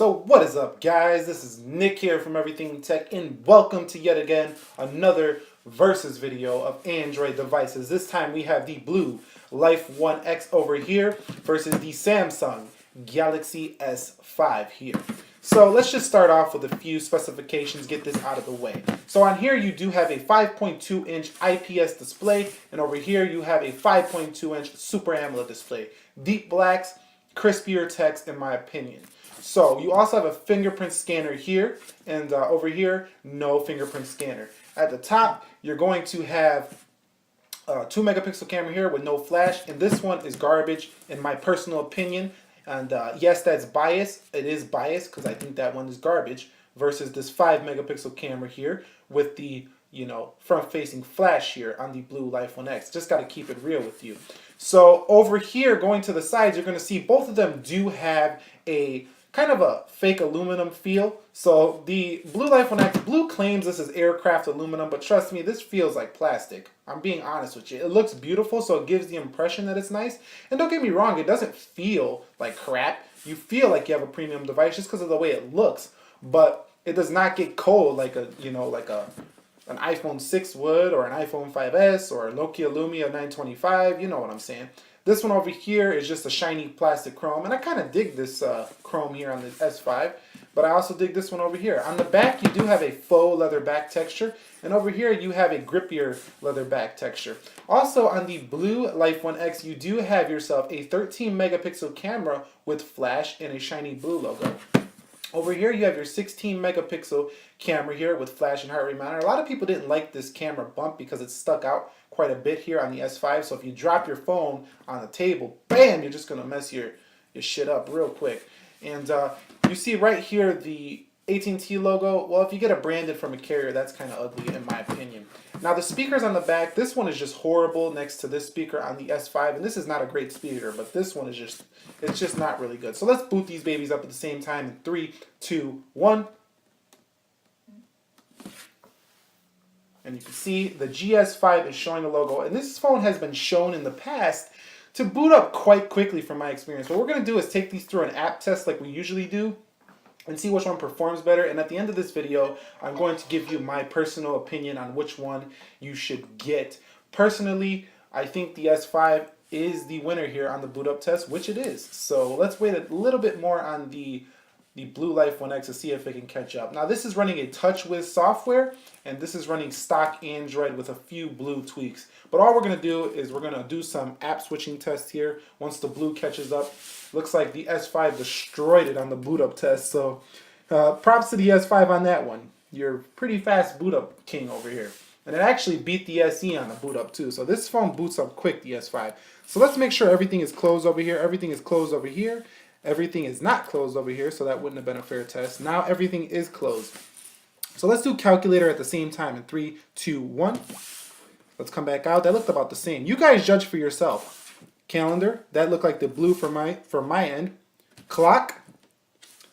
So what is up, guys? This is Nick here from Everything Tech, and welcome to yet again another versus video of Android devices. This time we have the BLU Life One X over here versus the Samsung Galaxy S5 here. So let's just start off with a few specifications, get this out of the way. So on here you do have a 5.2-inch IPS display, and over here you have a 5.2-inch Super AMOLED display. Deep blacks, crispier text in my opinion. So you also have a fingerprint scanner here, and over here, no fingerprint scanner. At the top, you're going to have a 2-megapixel camera here with no flash, and this one is garbage in my personal opinion. And yes, that's biased. It is biased because I think that one is garbage versus this 5-megapixel camera here with the front-facing flash here on the BLU Life One X. Just got to keep it real with you. So over here, going to the sides, you're going to see both of them do have a kind of a fake aluminum feel. So the BLU Life One X, BLU claims this is aircraft aluminum, but trust me, this feels like plastic. I'm being honest with you. It looks beautiful, so it gives the impression that it's nice. And don't get me wrong, it doesn't feel like crap. You feel like you have a premium device just because of the way it looks, but it does not get cold like an iPhone 6 would, or an iPhone 5S, or a Nokia Lumia 925. You know what I'm saying. This one over here is just a shiny plastic chrome, and I kind of dig this chrome here on the S5, but I also dig this one over here. On the back, you do have a faux leather back texture, and over here you have a grippier leather back texture. Also on the BLU Life One X, you do have yourself a 13-megapixel camera with flash and a shiny blue logo. Over here, you have your 16-megapixel camera here with flash and heart rate monitor. A lot of people didn't like this camera bump because it stuck out quite a bit here on the S5. So if you drop your phone on the table, bam, you're just going to mess your shit up real quick. And you see right here the AT&T logo. Well, if you get it branded from a carrier, that's kind of ugly in my opinion. Now the speakers on the back, this one is just horrible next to this speaker on the S5, and this is not a great speaker, but this one is just not really good. So let's boot these babies up at the same time in 3, 2, 1. And you can see the GS5 is showing the logo, and this phone has been shown in the past to boot up quite quickly from my experience. What we're going to do is take these through an app test like we usually do and see which one performs better. And at the end of this video, I'm going to give you my personal opinion on which one you should get. Personally, I think the S5 is the winner here on the boot up test, which it is. So let's wait a little bit more on the BLU Life One X to see if it can catch up. Now this is running a TouchWiz software, and this is running stock Android with a few BLU tweaks. But all we're going to do is we're going to do some app switching tests here once the BLU catches up. Looks like the S5 destroyed it on the boot up test, so props to the S5 on that one. You're pretty fast boot up king over here. And it actually beat the SE on the boot up too, so this phone boots up quick, the S5. So let's make sure everything is closed over here, everything is closed over here, everything is not closed over here, so that wouldn't have been a fair test. Now everything is closed. So let's do calculator at the same time in 3, 2, 1. Let's come back out. That looked about the same. You guys judge for yourself. Calendar, that looked like the blue for my end. Clock,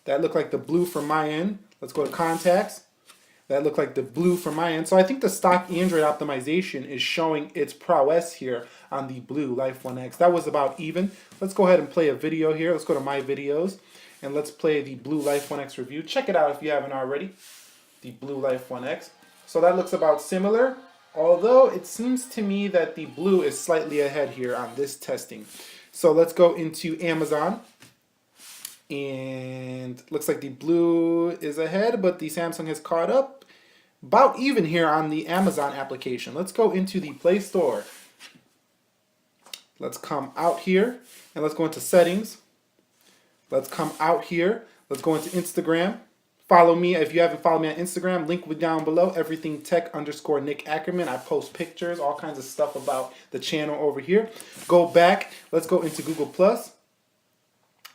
that looked like the blue for my end. Let's go to contacts. That looked like the blue for my end. So I think the stock Android optimization is showing its prowess here on the BLU Life One X. That was about even. Let's go ahead and play a video here. Let's go to my videos and let's play the BLU Life One X review. Check it out if you haven't already. The BLU Life One X. So that looks about similar. Although it seems to me that the BLU is slightly ahead here on this testing. So let's go into Amazon. And looks like the BLU is ahead, but the Samsung has caught up. About even here on the Amazon application. Let's go into the Play Store. Let's come out here and let's go into settings. Let's come out here. Let's go into Instagram. Follow me if you haven't followed me on Instagram. Link down below. Everything Tech _ Nick Ackerman. I post pictures, all kinds of stuff about the channel over here. Go back. Let's go into Google Plus.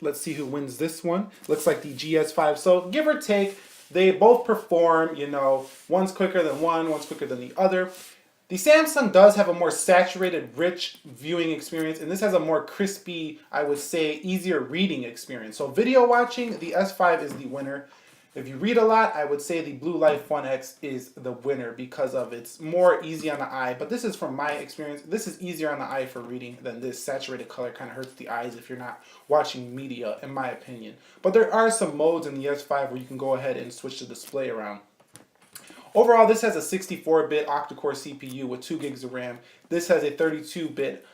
Let's see who wins this one. Looks like the GS5. So give or take, they both perform. One's quicker than one, one's quicker than the other. The Samsung does have a more saturated, rich viewing experience, and this has a more crispy, I would say, easier reading experience. So video watching, the S5 is the winner. If you read a lot, I would say the BLU Life One X is the winner because of it's more easy on the eye. But this is from my experience. This is easier on the eye for reading than this. Saturated color kind of hurts the eyes if you're not watching media, in my opinion. But there are some modes in the S5 where you can go ahead and switch the display around. Overall, this has a 64-bit octa-core CPU with 2 gigs of RAM. This has a 32-bit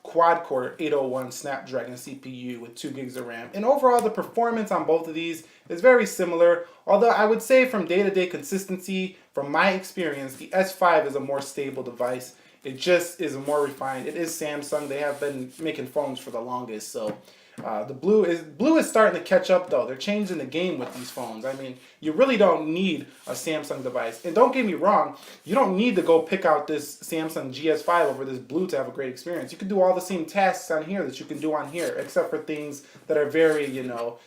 quad-core 801 Snapdragon CPU with 2 gigs of RAM. And overall, the performance on both of these is very similar, although I would say from day-to-day consistency, from my experience, the S5 is a more stable device. It just is more refined. It is Samsung. They have been making phones for the longest, so the BLU is starting to catch up though. They're changing the game with these phones. I mean, you really don't need a Samsung device. And don't get me wrong, you don't need to go pick out this Samsung GS5 over this BLU to have a great experience. You can do all the same tasks on here that you can do on here, except for things that are very,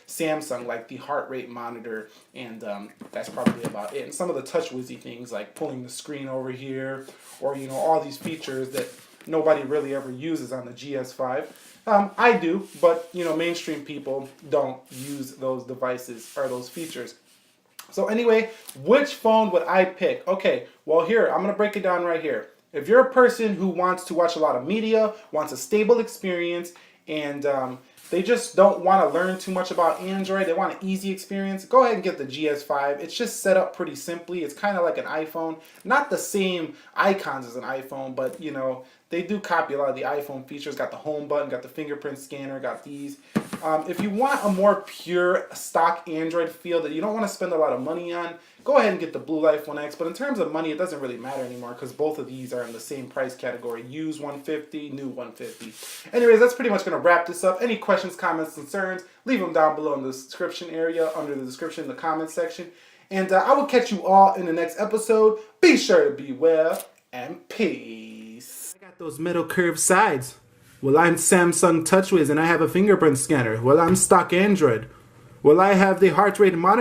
Samsung, like the heart rate monitor, and that's probably about it. And some of the touch whizzy things like pulling the screen over here, or all these features that nobody really ever uses on the GS5. I do, but mainstream people don't use those devices or those features. So anyway, which phone would I pick? Okay, well here, I'm going to break it down right here. If you're a person who wants to watch a lot of media, wants a stable experience, and they just don't want to learn too much about Android, they want an easy experience, go ahead and get the GS5. It's just set up pretty simply. It's kind of like an iPhone. Not the same icons as an iPhone, but they do copy a lot of the iPhone features. Got the home button, got the fingerprint scanner, got these. If you want a more pure stock Android feel that you don't want to spend a lot of money on, go ahead and get the BLU Life One X. But in terms of money, it doesn't really matter anymore because both of these are in the same price category. Used 150, new 150. Anyways, that's pretty much going to wrap this up. Any questions, comments, concerns, leave them down below in the description area, under the description in the comment section. And I will catch you all in the next episode. Be sure to be well and peace. I got those metal curved sides. Well, I'm Samsung TouchWiz and I have a fingerprint scanner. Well, I'm stock Android. Well, I have the heart rate monitor.